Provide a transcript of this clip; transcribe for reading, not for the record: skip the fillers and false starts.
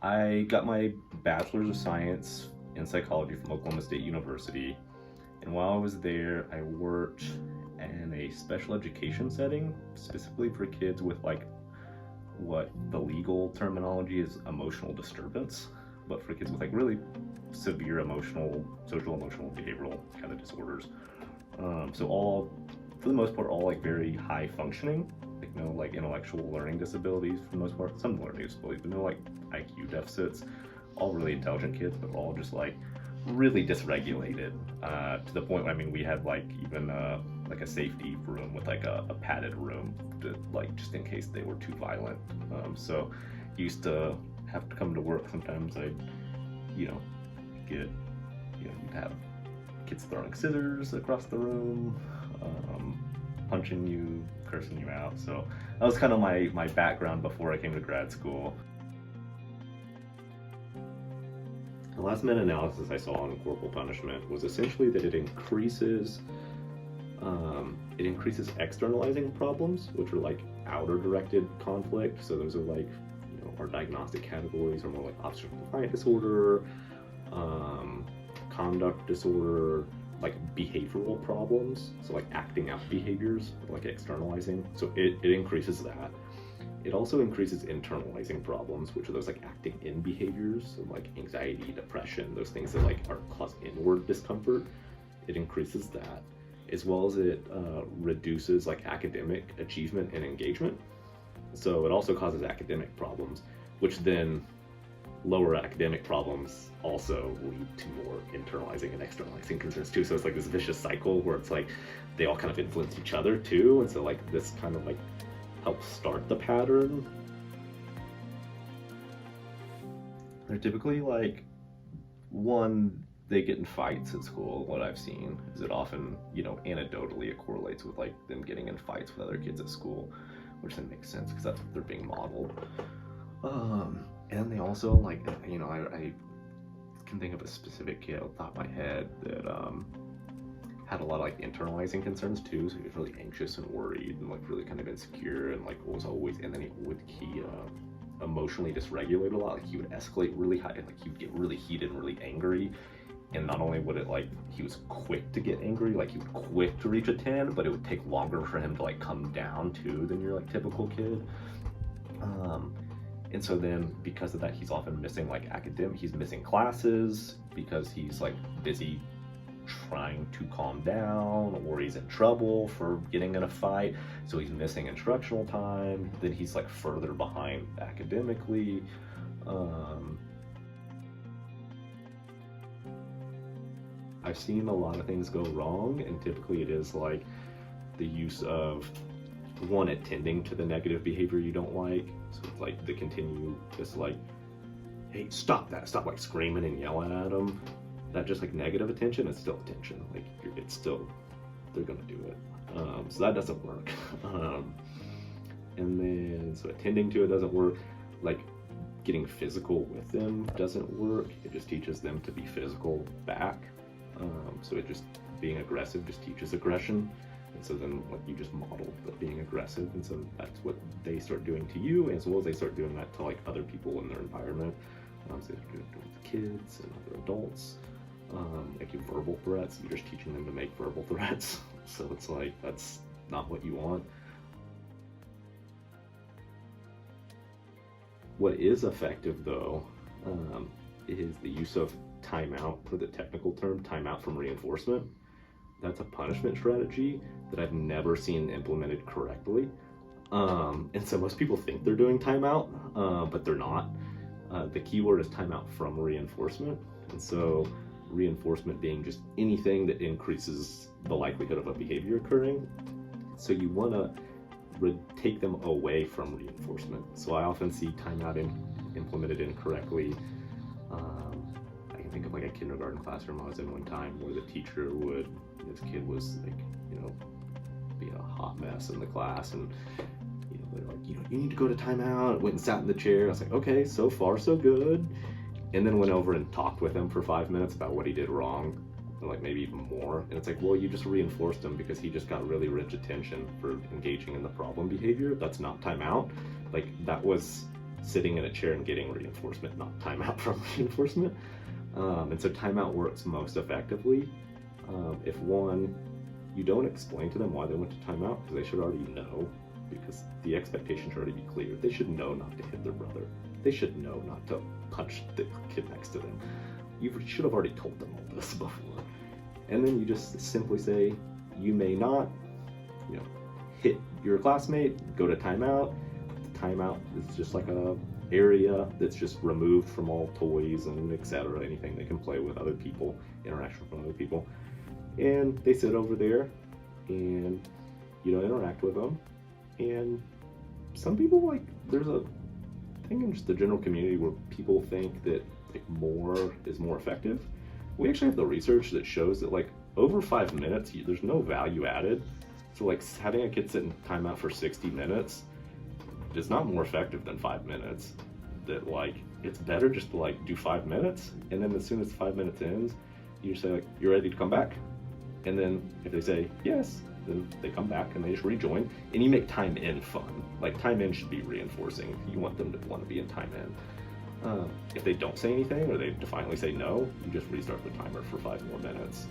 I got my bachelor's of science in psychology from Oklahoma State University. And while I was there, I worked in a special education setting, specifically for kids with like what the legal terminology is emotional disturbance, but for kids with like really severe emotional, social, emotional, behavioral kind of disorders. So all, for the most part, all like very high functioning, like no like intellectual learning disabilities for the most part, some learning disabilities, but no like IQ deficits, all really intelligent kids, but all just like really dysregulated to the point where, I mean, we had like even like a safety room with like a padded room to like just in case they were too violent. So used to have to come to work sometimes. I'd get you'd have kids throwing scissors across the room, punching you, cursing you out. So that was kind of my background before I came to grad school. The last meta-analysis I saw on corporal punishment was essentially that it increases externalizing problems, which are like outer-directed conflict. So those are like, our diagnostic categories are more like obstacle defiant disorder, conduct disorder, like behavioral problems. So like acting out behaviors, like externalizing. So it increases that. It also increases internalizing problems, which are those like acting in behaviors, so like anxiety, depression, those things that like are cause inward discomfort. It increases that, as well as it reduces like academic achievement and engagement. So it also causes academic problems, which then lower academic problems also lead to more internalizing and externalizing concerns too. So it's like this vicious cycle where it's like they all kind of influence each other too. And so like this kind of like help start the pattern. They're typically like, one, they get in fights at school. What I've seen is it often, anecdotally it correlates with like them getting in fights with other kids at school, which then makes sense because that's what they're being modeled. And they also like, I can think of a specific kid off the top of my head that had a lot of like internalizing concerns too. So he was really anxious and worried and like really kind of insecure and like was always, and then he emotionally dysregulate a lot. Like he would escalate really high, like he would get really heated and really angry. And not only would it like, he was quick to get angry, like he was quick to reach a 10, but it would take longer for him to like come down too than your like typical kid. And so then because of that, he's often missing like he's missing classes because he's like busy trying to calm down, or he's in trouble for getting in a fight, so he's missing instructional time. Then he's like further behind academically. I've seen a lot of things go wrong, and typically it is like the use of, one, attending to the negative behavior you don't like. So it's like the continue just like, hey, stop that, stop like screaming and yelling at them. That just like negative attention is still attention. Like it's still, they're gonna do it. So that doesn't work. And then, so attending to it doesn't work. Like getting physical with them doesn't work. It just teaches them to be physical back. So it just, being aggressive just teaches aggression. And so then like you just model being aggressive. And so that's what they start doing to you, as well as they start doing that to like other people in their environment. So they're doing it with kids and other adults. Like your verbal threats, you're just teaching them to make verbal threats. So it's like, that's not what you want. What is effective though, is the use of timeout, for the technical term, timeout from reinforcement. That's a punishment strategy that I've never seen implemented correctly. And so most people think they're doing timeout, but they're not. The key word is timeout from reinforcement. And so reinforcement being just anything that increases the likelihood of a behavior occurring. So you want to take them away from reinforcement. So I often see timeout implemented incorrectly. I can think of like a kindergarten classroom I was in one time where the teacher this kid was like, being a hot mess in the class, and they're like, you need to go to timeout. Went and sat in the chair. I was like, okay, so far so good. And then went over and talked with him for 5 minutes about what he did wrong, and like maybe even more. And it's like, well, you just reinforced him because he just got really rich attention for engaging in the problem behavior. That's not timeout. Like that was sitting in a chair and getting reinforcement, not timeout from reinforcement. And so timeout works most effectively if one, you don't explain to them why they went to timeout, because they should already know, because the expectation should already be clear. They should know not to hit their brother. They should know not to punch the kid next to them. You should have already told them all this before. And then you just simply say, you may not, hit your classmate, go to timeout. The timeout is just like a area that's just removed from all toys and etc., anything they can play with other people, interaction with other people. And they sit over there and you don't interact with them. And some people, there's a thing in just the general community where people think that more is more effective. We actually have the research that shows that over 5 minutes, there's no value added. So having a kid sit in timeout for 60 minutes is not more effective than 5 minutes. That it's better just to do 5 minutes, and then as soon as 5 minutes ends, you say you're ready to come back. And then if they say yes, then they come back and they just rejoin, and you make time in fun. Time in should be reinforcing. You want them to want to be in time in. If they don't say anything or they defiantly say no, you just restart the timer for 5 more minutes.